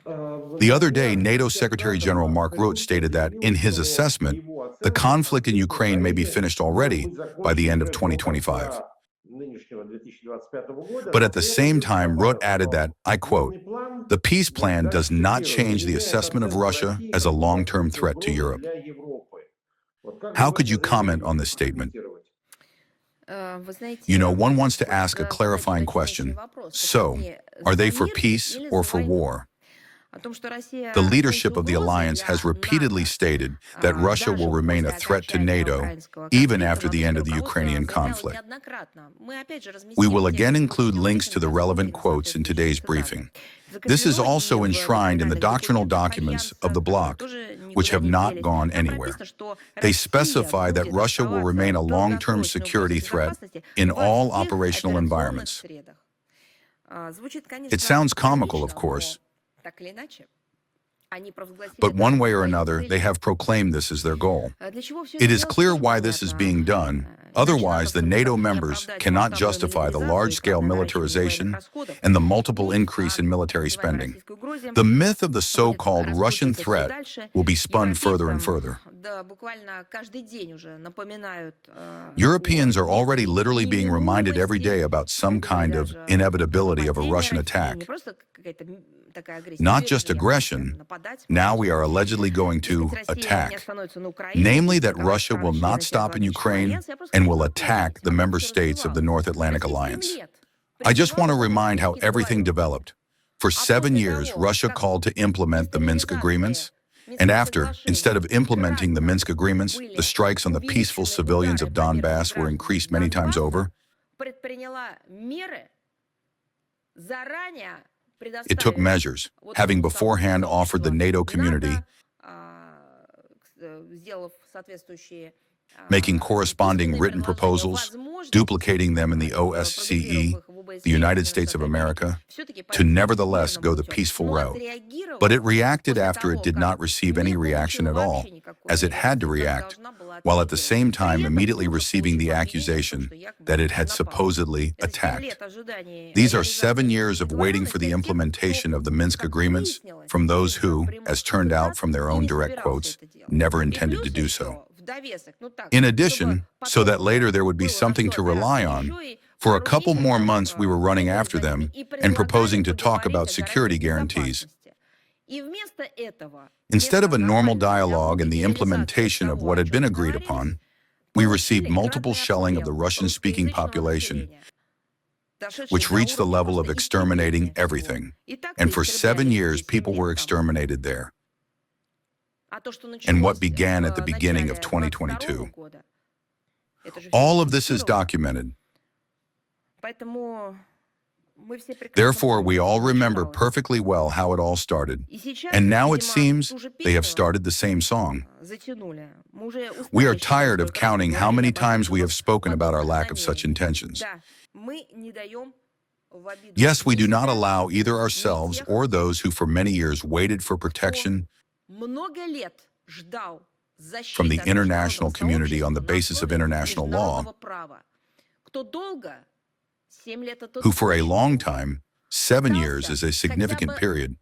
The other day, NATO Secretary General Mark Rutte stated that, in his assessment, the conflict in Ukraine may be finished already by the end of 2025. But at the same time, Rutte added that, I quote, "The peace plan does not change the assessment of Russia as a long-term threat to Europe." How could you comment on this statement? One wants to ask a clarifying question. So, are they for peace or for war? The leadership of the alliance has repeatedly stated that Russia will remain a threat to NATO even after the end of the Ukrainian conflict. We will again include links to the relevant quotes in today's briefing. This is also enshrined in the doctrinal documents of the bloc, which have not gone anywhere. They specify that Russia will remain a long-term security threat in all operational environments. It sounds comical, of course, but one way or another, they have proclaimed this as their goal. It is clear why this is being done. Otherwise, the NATO members cannot justify the large-scale militarization and the multiple increase in military spending. The myth of the so-called Russian threat will be spun further and further. Europeans are already literally being reminded every day about some kind of inevitability of a Russian attack. Not just aggression, now we are allegedly going to attack. Namely that Russia will not stop in Ukraine and will attack the member states of the North Atlantic Alliance. I just want to remind how everything developed. For 7 years, Russia called to implement the Minsk agreements. And after, instead of implementing the Minsk agreements, the strikes on the peaceful civilians of Donbass were increased many times over. It took measures, having beforehand offered the NATO community, making corresponding written proposals, duplicating them in the OSCE, the United States of America, to nevertheless go the peaceful route. But it reacted after it did not receive any reaction at all, as it had to react, while at the same time immediately receiving the accusation that it had supposedly attacked. These are 7 years of waiting for the implementation of the Minsk agreements from those who, as turned out from their own direct quotes, never intended to do so. In addition, so that later there would be something to rely on, for a couple more months we were running after them and proposing to talk about security guarantees. Instead of a normal dialogue and the implementation of what had been agreed upon, we received multiple shelling of the Russian-speaking population, which reached the level of exterminating everything. And for 7 years, people were exterminated there. And what began at the beginning of 2022. All of this is documented. Therefore, we all remember perfectly well how it all started. And now it seems they have started the same song. We are tired of counting how many times we have spoken about our lack of such intentions. Yes, we do not allow either ourselves or those who for many years waited for protection from the international community on the basis of international law, who for a long time, 7 years is a significant period,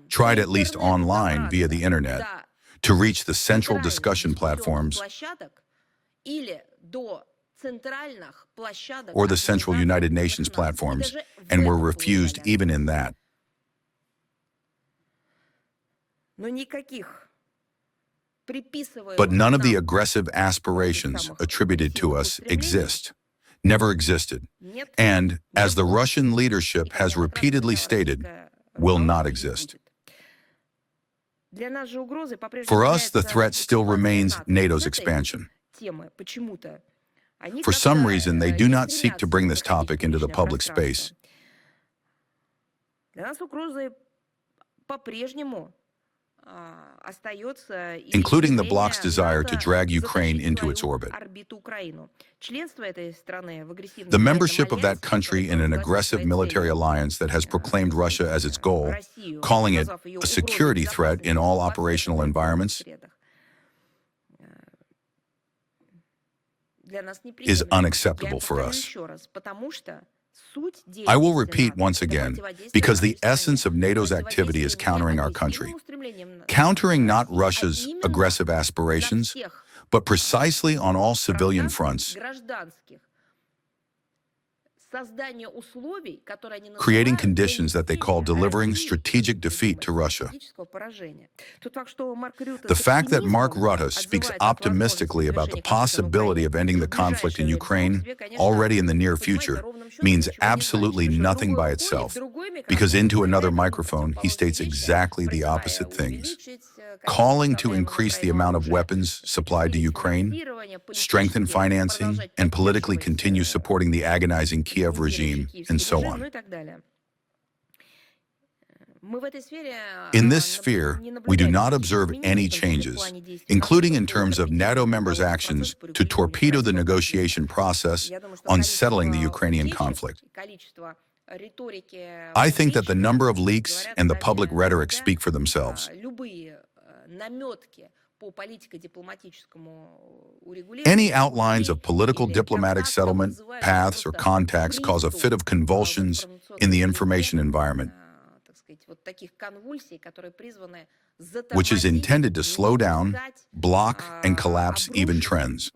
tried at least online via the internet to reach the central discussion platforms or the central United Nations platforms, and were refused even in that. But none of the aggressive aspirations attributed to us exist, never existed, and, as the Russian leadership has repeatedly stated, will not exist. For us, the threat still remains NATO's expansion. For some reason, they do not seek to bring this topic into the public space. Including the bloc's desire to drag Ukraine into its orbit. The membership of that country in an aggressive military alliance that has proclaimed Russia as its goal, calling it a security threat in all operational environments, is unacceptable for us. I will repeat once again, because the essence of NATO's activity is countering our country. Countering not Russia's aggressive aspirations, but precisely on all civilian fronts, creating conditions that they call delivering strategic defeat to Russia. The fact that Mark Rutte speaks optimistically about the possibility of ending the conflict in Ukraine already in the near future means absolutely nothing by itself, because into another microphone he states exactly the opposite things, calling to increase the amount of weapons supplied to Ukraine, strengthen financing, and politically continue supporting the agonizing Kiev regime, and so on. In this sphere, we do not observe any changes, including in terms of NATO members' actions to torpedo the negotiation process on settling the Ukrainian conflict. I think that the number of leaks and the public rhetoric speak for themselves. Any outlines of political diplomatic settlement, paths, or contacts cause a fit of convulsions in the information environment, which is intended to slow down, block, and collapse even trends.